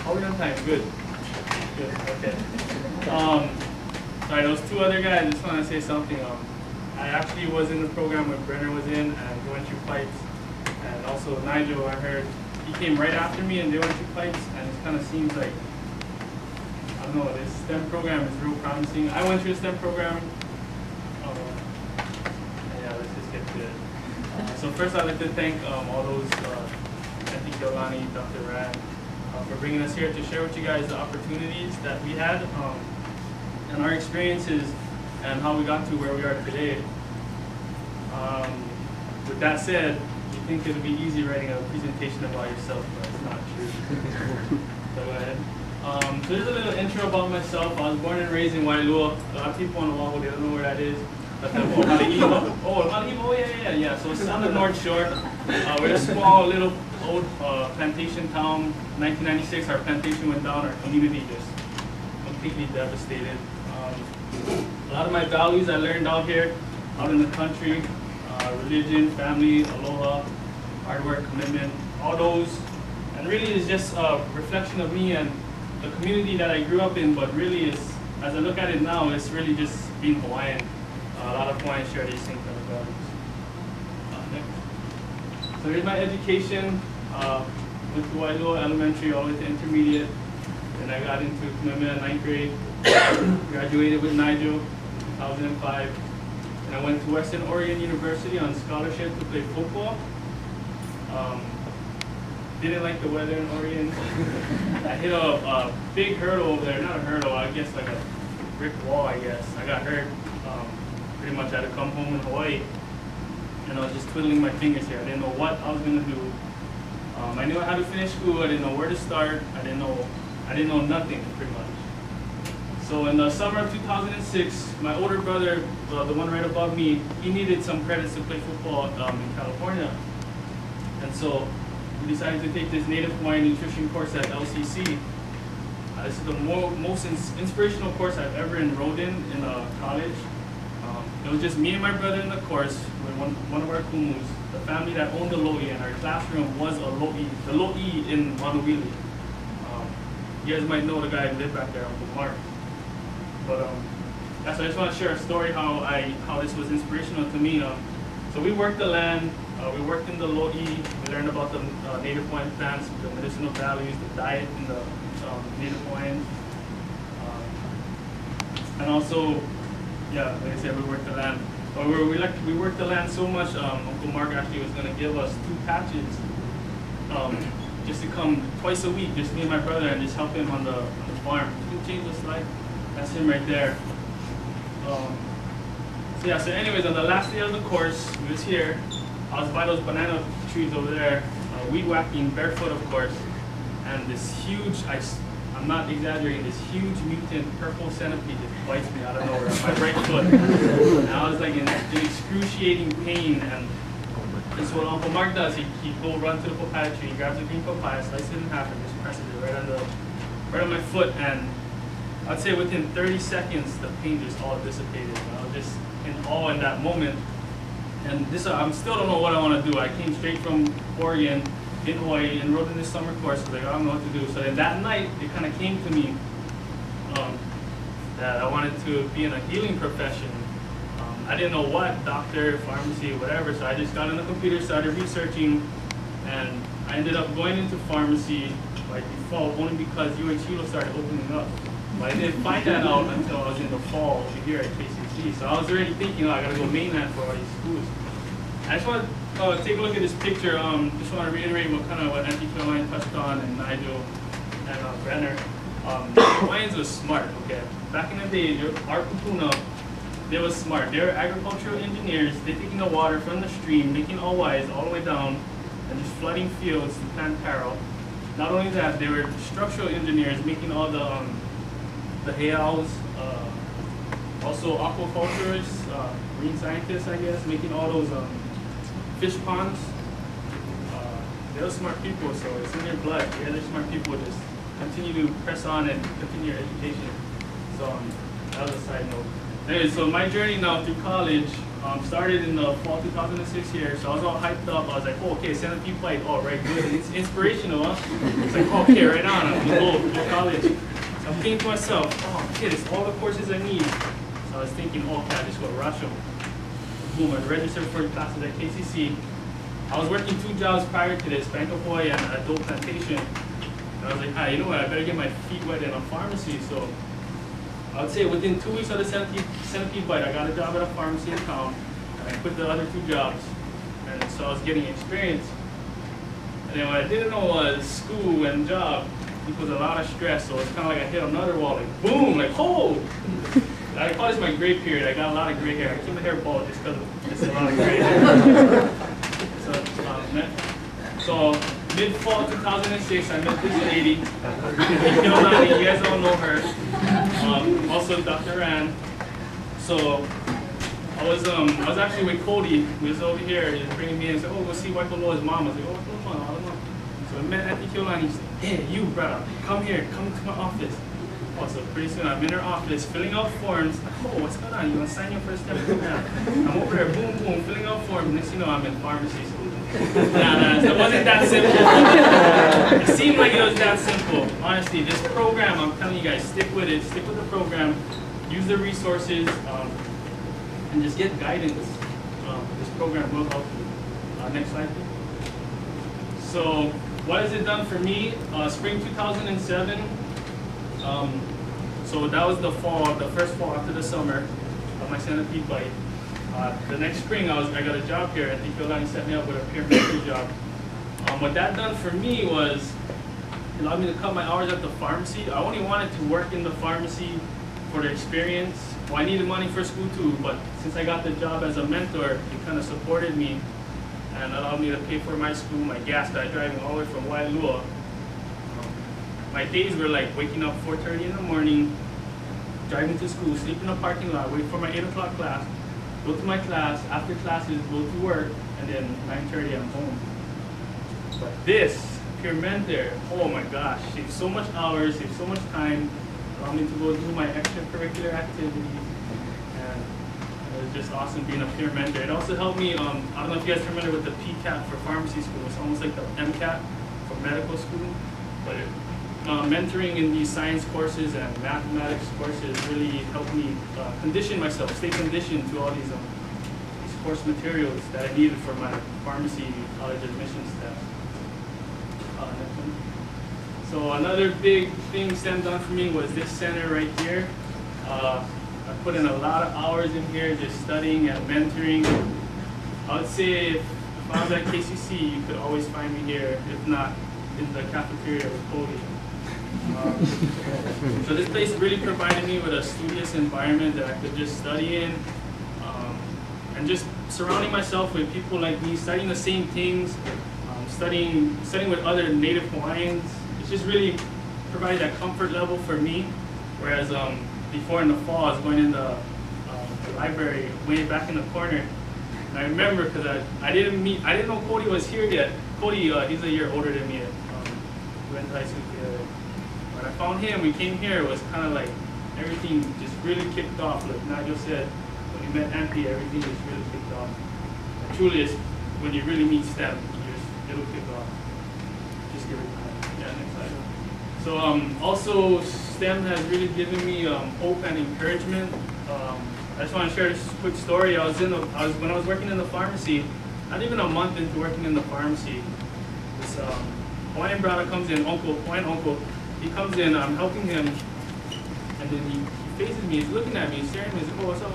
Are we on time? Good. Good. Okay. Sorry, those two other guys. I just want to say something. I actually was in the program when Brenner was in, and he went through pipes. And also Nigel, I heard he came right after me, and they went through pipes. And it kind of seems like, I don't know, this STEM program is real promising. I went through a STEM program. Yeah, let's just get to it. So first, I'd like to thank all those, Kapiolani, Dr. Rand, for bringing us here to share with you guys the opportunities that we had and our experiences and how we got to where we are today. With that said, you think it would be easy writing a presentation about yourself, but it's not true. So go ahead. So there's a little intro about myself. I was born and raised in Wailua. A lot of people on the wall, they don't know where that is. But yeah. So it's on the North Shore. We're a small little old plantation town. 1996, our plantation went down. Our community just completely devastated. A lot of my values I learned out here, out in the country. Religion, family, aloha, hard work, commitment, all those. And really it's just a reflection of me and the community that I grew up in, but really is, as I look at it now, it's really just being Hawaiian. A lot of Hawaiians share these same kind of values. Next. So here's my education. Went to Wailua Elementary all the way to intermediate. Then I got into Kamehameha 9th grade. Graduated with Nigel in 2005. And I went to Western Oregon University on scholarship to play football. Didn't like the weather in Oregon. I hit a big hurdle over there. Not a hurdle, I guess like a brick wall, I guess. I got hurt. Pretty much I had to come home in Hawaii. And I was just twiddling my fingers here. I didn't know what I was going to do. I knew I had to finish school. I didn't know where to start. I didn't know nothing, pretty much. So in the summer of 2006, my older brother, the one right above me, he needed some credits to play football in California. And so we decided to take this Native Hawaiian nutrition course at LCC. This is the most inspirational course I've ever enrolled in college. It was just me and my brother in the course with one of our kumus, the family that owned the lo'i, and our classroom was the lo'i in Manuili. You guys might know the guy who lived back there, Uncle Mark. But I just want to share a story how this was inspirational to me. So we worked the land, we worked in the lo'i, we learned about the Native Hawaiian plants, the medicinal values, the diet in the Native Hawaiians. And also, yeah, like I said, we worked the land. But we worked the land so much, Uncle Mark actually was going to give us 2 patches just to come twice a week, just me and my brother, and just help him on the farm. You can change the slide. That's him right there. So anyways, on the last day of the course, we was here. I was by those banana trees over there, weed whacking, barefoot of course, and this huge, I'm not exaggerating, this huge mutant purple centipede just bites me out of nowhere on my right foot. And I was like in excruciating pain, and this is what Uncle Mark does. He go run to the papaya tree, he grabs a green papaya, slices it in half, and just presses it right on my foot, and I'd say within 30 seconds, the pain just all dissipated. I was just in awe in that moment. And this, I still don't know what I want to do. I came straight from Oregon, in Hawaii, enrolled in this summer course. I was like, I don't know what to do. So then that night, it kind of came to me that I wanted to be in a healing profession. I didn't know what, doctor, pharmacy, whatever. So I just got on the computer, started researching, and I ended up going into pharmacy by default only because UH started opening up. But I didn't find that out until I was in the fall over here at KCC. So I was already thinking, I gotta go mainland for all these schools. I just want to take a look at this picture. Just want to reiterate what Auntie Caroline touched on, and Nigel and Brenner. Hawaiians was smart, okay? Back in the day, our kupuna, they was smart. They were agricultural engineers. They're taking the water from the stream, making all wise all the way down, and just flooding fields to plant taro. Not only that, they were structural engineers, making all the heiaus, also aquaculturists, marine scientists, I guess, making all those fish ponds. They were smart people, so it's in their blood. The other smart people just continue to press on and continue your education. So that was a side note. Anyway, so my journey now through college started in the fall 2006 year. So I was all hyped up. I was like, oh, okay, centipede bite. Oh, right, good. It's inspirational, huh? It's like, okay, right on. I'm gonna go to college. So I'm thinking to myself, oh, kid, it's all the courses I need. So I was thinking, oh, okay, I just go to rush them. Boom, I registered for classes at KCC. I was working 2 jobs prior to this, Bank of Hawaii and adult plantation. And I was like, ah, you know what, I better get my feet wet in a pharmacy. So I would say within 2 weeks of the centipede bite, I got a job at a pharmacy in town. And I quit the other 2 jobs. And so I was getting experience. And then what I didn't know was school and job equals a lot of stress. So it's kind of like I hit another wall, like boom, like, oh! I call this my gray period. I got a lot of gray hair. I keep my hair bald just because it's a lot of gray hair. So mid-fall 2006, I met this lady, Kapiolani. You guys all know her. Also Dr. Ran. So I was actually with Cody. He was over here, he was bringing me in and said, oh, go see Waikoloa's mom. I was like, oh, come on. So I met at Kapiolani. He said, hey, you, brother, come here, come to my office. Oh, so pretty soon I'm in her office filling out forms. Oh, what's going on? You want to sign your first step program? I'm over there, boom, boom, filling out forms. Next thing you know, I'm in pharmacy school. Nah, it wasn't that simple. It seemed like it was that simple. Honestly, this program, I'm telling you guys, stick with it. Stick with the program. Use the resources, and just get guidance. This program will help you. Next slide, please. So, what has it done for me? Spring 2007. So that was the fall, the first fall after the summer of my centipede bite. The next spring, I got a job here. I think Kapiolani set me up with a peer mentor job. What that done for me was it allowed me to cut my hours at the pharmacy. I only wanted to work in the pharmacy for the experience. Well, I needed money for school too, but since I got the job as a mentor, it kind of supported me and allowed me to pay for my school, my gas that I driving all the way from Wailua. My days were like waking up 4:30 in the morning, driving to school, sleep in a parking lot, wait for my 8 o'clock class, go to my class, after classes, go to work, and then 9:30 I'm home. But this, peer mentor, oh my gosh, saved so much hours, saved so much time, allowed me to go do my extracurricular activities, and it was just awesome being a peer mentor. It also helped me, I don't know if you guys are familiar with the PCAT for pharmacy school, it's almost like the MCAT for medical school, but mentoring in these science courses and mathematics courses really helped me condition myself, stay conditioned to all these course materials that I needed for my pharmacy college admissions test. So another big thing STEM done for me was this center right here. I put in a lot of hours in here just studying and mentoring. I would say if I was at KCC, you could always find me here, if not in the cafeteria with Cody. So this place really provided me with a studious environment that I could just study in, and just surrounding myself with people like me, studying the same things, studying with other native Hawaiians. It's just really provided that comfort level for me. Whereas before in the fall, I was going in the library way back in the corner, and I remember because I didn't know Cody was here yet. Cody, he's a year older than me. We went to high school together. When I found him, we came here, it was kind of like everything just really kicked off. Like Nigel said, when you met Auntie, everything just really kicked off. And truly, it's when you really meet STEM, it'll kick off. Just give it time. Yeah, next slide. So also, STEM has really given me hope and encouragement. I just want to share this quick story. When I was working in the pharmacy, not even a month into working in the pharmacy, this Hawaiian brother comes in, Hawaiian uncle. He comes in, I'm helping him, and then he faces me, he's looking at me, he's staring at me, he's like, oh, what's up,